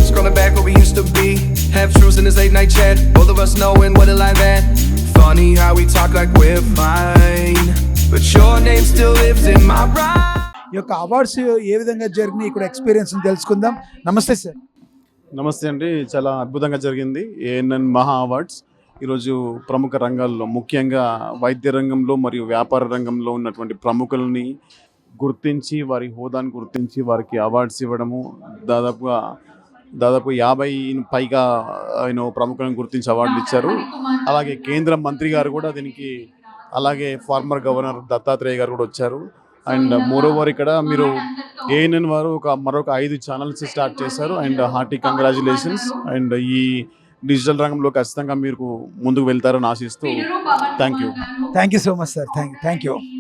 scrolling back where we used to be. Half truths in this late night chat, both of us knowing what the line at. Funny how we talk like we're fine, but your name still lives in my rhyme. ఈ యొక్క awards ఏ విధంగా జరిగినాయి ఇక్కడ experience తెలుసుకుందాం. నమస్తే sir. నమస్తే అండి. చాలా అద్భుతంగా జరిగింది ఏఎన్ఎన్ మహా అవార్డ్స్. ఈరోజు ప్రముఖ రంగాల్లో ముఖ్యంగా వైద్య రంగంలో మరియు వ్యాపార రంగంలో ఉన్నటువంటి ప్రముఖులని గుర్తించి వారి హోదాను గుర్తించి వారికి అవార్డ్స్ ఇవ్వడము, దాదాపు 50 పైగా ప్రముఖులను గుర్తించి అవార్డులు ఇచ్చారు. అలాగే కేంద్ర మంత్రి గారు కూడా దీనికి, అలాగే ఫార్మర్ గవర్నర్ దత్తాత్రేయ గారు కూడా వచ్చారు. అండ్ మోరోవర్ ఇక్కడ మీరు ఏఎన్ఎన్ వారు మరొక 5 ఛానల్స్ స్టార్ట్ చేశారు. And hearty congratulations. అండ్ ఈ డిజిటల్ రంగంలో ఖచ్చితంగా మీరు ముందుకు వెళ్తారని ఆశిస్తూ thank you so much sir. Thank you.